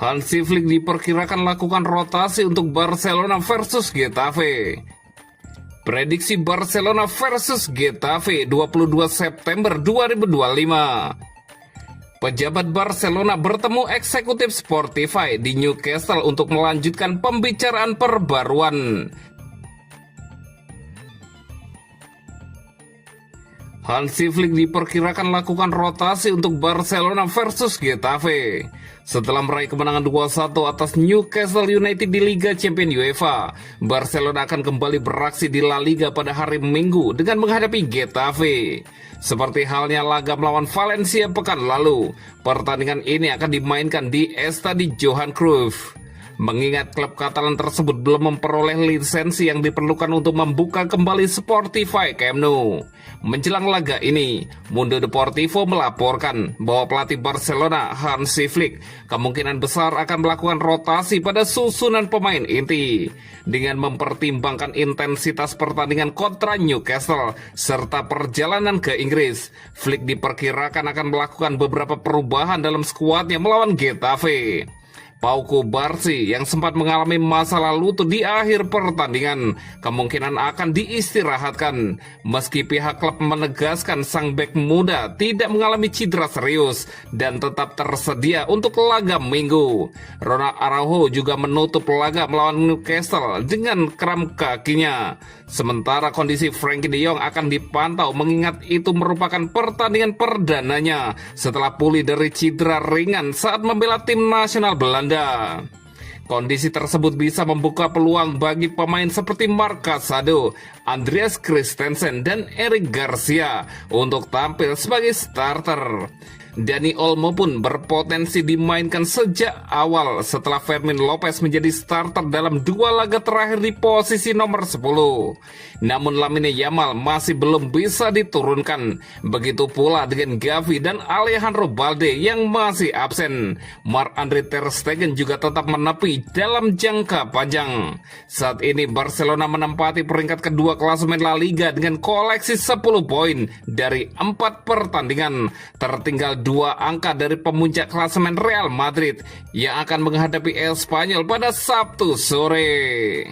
Hansi Flick diperkirakan lakukan rotasi untuk Barcelona versus Getafe. Prediksi Barcelona versus Getafe 22 September 2025. Pejabat Barcelona bertemu eksekutif Spotify di Newcastle untuk melanjutkan pembicaraan perbaruan. Hansi Flick diperkirakan lakukan rotasi untuk Barcelona versus Getafe. Setelah meraih kemenangan 2-1 atas Newcastle United di Liga Champions UEFA, Barcelona akan kembali beraksi di La Liga pada hari Minggu dengan menghadapi Getafe. Seperti halnya laga melawan Valencia pekan lalu, pertandingan ini akan dimainkan di Estadi Johan Cruyff. Mengingat klub Katalan tersebut belum memperoleh lisensi yang diperlukan untuk membuka kembali Spotify Camp Nou. Menjelang laga ini, Mundo Deportivo melaporkan bahwa pelatih Barcelona Hansi Flick kemungkinan besar akan melakukan rotasi pada susunan pemain inti. Dengan mempertimbangkan intensitas pertandingan kontra Newcastle serta perjalanan ke Inggris, Flick diperkirakan akan melakukan beberapa perubahan dalam skuadnya melawan Getafe. Pau Kubarsi yang sempat mengalami masalah lutut di akhir pertandingan kemungkinan akan diistirahatkan, meski pihak klub menegaskan sang bek muda tidak mengalami cedera serius dan tetap tersedia untuk laga Minggu. Ronald Araujo juga menutup laga melawan Newcastle dengan kram kakinya. Sementara kondisi Frenkie de Jong akan dipantau mengingat itu merupakan pertandingan perdananya setelah pulih dari cedera ringan saat membela tim nasional Belanda. Kondisi tersebut bisa membuka peluang bagi pemain seperti Marc Casado, Andreas Christensen, dan Eric Garcia untuk tampil sebagai starter. Dani Olmo pun berpotensi dimainkan sejak awal setelah Fermin Lopez menjadi starter dalam 2 laga terakhir di posisi nomor 10. Namun Lamine Yamal masih belum bisa diturunkan. Begitu pula dengan Gavi dan Alejandro Balde yang masih absen. Marc-Andre ter Stegen juga tetap menepi dalam jangka panjang. Saat ini Barcelona menempati peringkat kedua klasemen La Liga dengan koleksi 10 poin dari 4 pertandingan. Tertinggal 2 angka dari pemuncak klasemen Real Madrid yang akan menghadapi Espanyol pada Sabtu sore.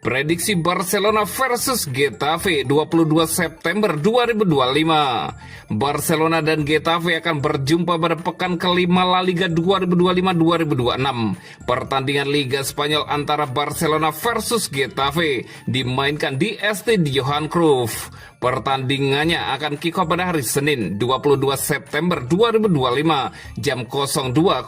Prediksi Barcelona versus Getafe 22 September 2025. Barcelona dan Getafe akan berjumpa pada pekan kelima La Liga 2025-2026. Pertandingan Liga Spanyol antara Barcelona versus Getafe dimainkan di Estadi Johan Cruyff. Pertandingannya akan kick off pada hari Senin 22 September 2025 jam 02.00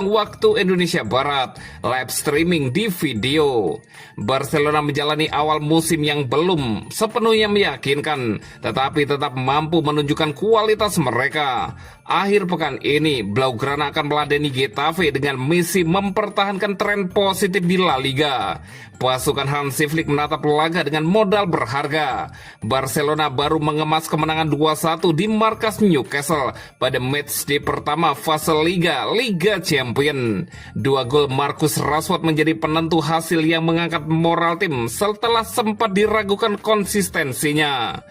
waktu Indonesia Barat. Live streaming di video. Barcelona menjalani awal musim yang belum sepenuhnya meyakinkan, tetapi tetap mampu menunjukkan kualitas mereka. Akhir pekan ini, Blaugrana akan meladeni Getafe dengan misi mempertahankan tren positif di La Liga. Pasukan Hansi Flick menatap laga dengan modal berharga. Barcelona baru mengemas kemenangan 2-1 di markas Newcastle pada matchday pertama fase Liga Champion. 2 gol Marcus Rashford menjadi penentu hasil yang mengangkat moral tim setelah sempat diragukan konsistensinya.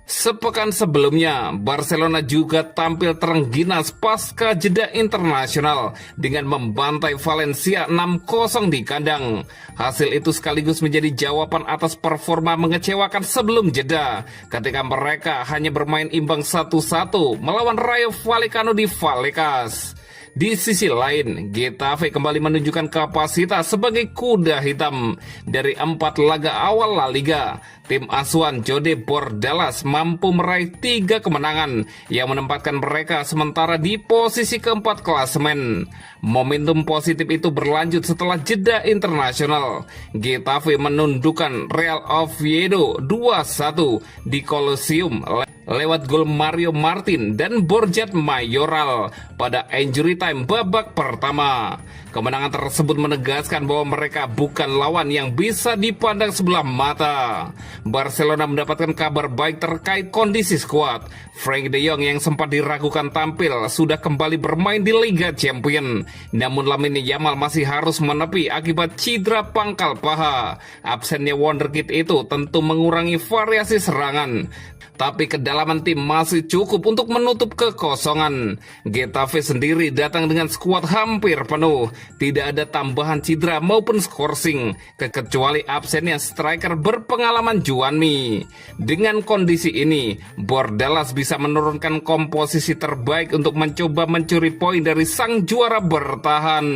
Sepekan sebelumnya, Barcelona juga tampil terengginas pasca jeda internasional dengan membantai Valencia 6-0 di kandang. Hasil itu sekaligus menjadi jawaban atas performa mengecewakan sebelum jeda, ketika mereka hanya bermain imbang 1-1 melawan Rayo Vallecano di Vallecas. Di sisi lain, Getafe kembali menunjukkan kapasitas sebagai kuda hitam. Dari 4 laga awal La Liga, tim asuhan Jose Bordalas mampu meraih 3 kemenangan yang menempatkan mereka sementara di posisi keempat klasemen. Momentum positif itu berlanjut setelah jeda internasional. Getafe menundukkan Real Oviedo 2-1 di Colosseum lewat gol Mario Martin dan Borja Mayoral pada injury time babak pertama. Kemenangan tersebut menegaskan bahwa mereka bukan lawan yang bisa dipandang sebelah mata. Barcelona mendapatkan kabar baik terkait kondisi skuad. Frenkie de Jong yang sempat diragukan tampil sudah kembali bermain di Liga Champion. Namun Lamine Yamal masih harus menepi akibat cedera pangkal paha. Absennya wonderkid itu tentu mengurangi variasi serangan. tapi kedalaman tim masih cukup untuk menutup kekosongan. Getafe sendiri datang dengan skuad hampir penuh, tidak ada tambahan cedera maupun skorsing, kecuali absennya striker berpengalaman Juanmi. Dengan kondisi ini, Bordalas bisa menurunkan komposisi terbaik untuk mencoba mencuri poin dari sang juara bertahan.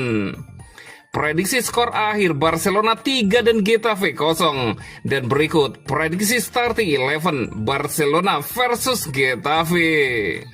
Prediksi skor akhir Barcelona 3 dan Getafe 0. Dan berikut prediksi starting 11 Barcelona versus Getafe.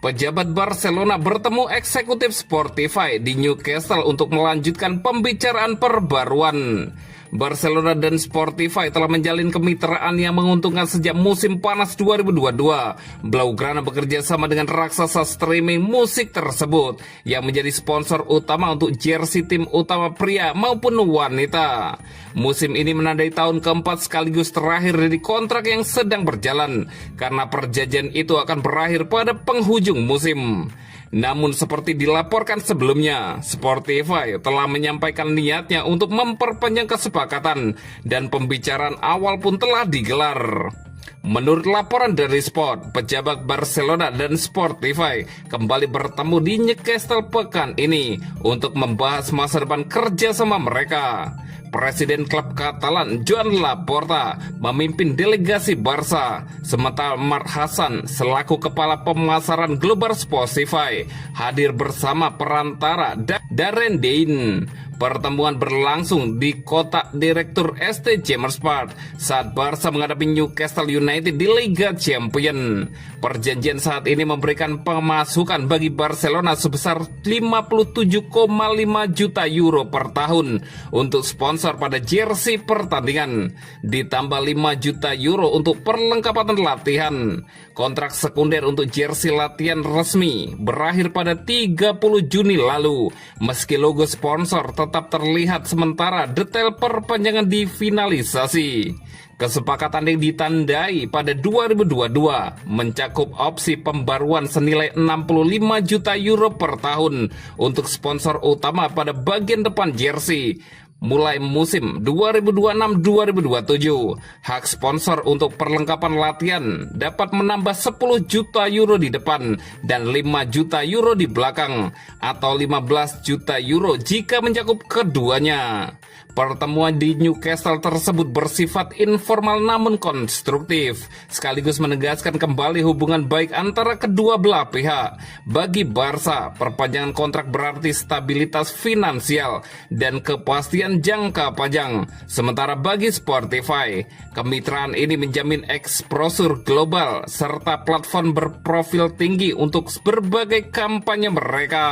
Pejabat Barcelona bertemu eksekutif Spotify di Newcastle untuk melanjutkan pembicaraan perbaruan. Barcelona dan Spotify telah menjalin kemitraan yang menguntungkan sejak musim panas 2022. Blaugrana bekerja sama dengan raksasa streaming musik tersebut yang menjadi sponsor utama untuk jersey tim utama pria maupun wanita. Musim ini menandai tahun keempat sekaligus terakhir dari kontrak yang sedang berjalan, karena perjanjian itu akan berakhir pada penghujung musim. Namun seperti dilaporkan sebelumnya, Spotify telah menyampaikan niatnya untuk memperpanjang kesepakatan dan pembicaraan awal pun telah digelar. Menurut laporan dari Sport, pejabat Barcelona dan Spotify kembali bertemu di Newcastle pekan ini untuk membahas masa depan kerjasama mereka. Presiden klub Katalan Joan Laporta memimpin delegasi Barca, sementara Mark Hassan selaku kepala pemasaran global Spotify hadir bersama perantara Darren Dein. Pertemuan berlangsung di kotak direktur ST Jammers Park saat Barca menghadapi Newcastle United di Liga Champions. Perjanjian saat ini memberikan pemasukan bagi Barcelona sebesar 57,5 juta euro per tahun untuk sponsor pada jersey pertandingan, ditambah 5 juta euro untuk perlengkapan latihan. Kontrak sekunder untuk jersey latihan resmi berakhir pada 30 Juni lalu, meski logo sponsor tetap terlihat, sementara detail perpanjangan difinalisasi. Kesepakatan yang ditandai pada 2022 mencakup opsi pembaruan senilai 65 juta euro per tahun untuk sponsor utama pada bagian depan jersey. Mulai musim 2026-2027, hak sponsor untuk perlengkapan latihan dapat menambah 10 juta euro di depan dan 5 juta euro di belakang, atau 15 juta euro jika mencakup keduanya. Pertemuan di Newcastle tersebut bersifat informal namun konstruktif, sekaligus menegaskan kembali hubungan baik antara kedua belah pihak. Bagi Barca, perpanjangan kontrak berarti stabilitas finansial dan kepastian jangka panjang. Sementara bagi Spotify, kemitraan ini menjamin eksposur global serta platform berprofil tinggi untuk berbagai kampanye mereka.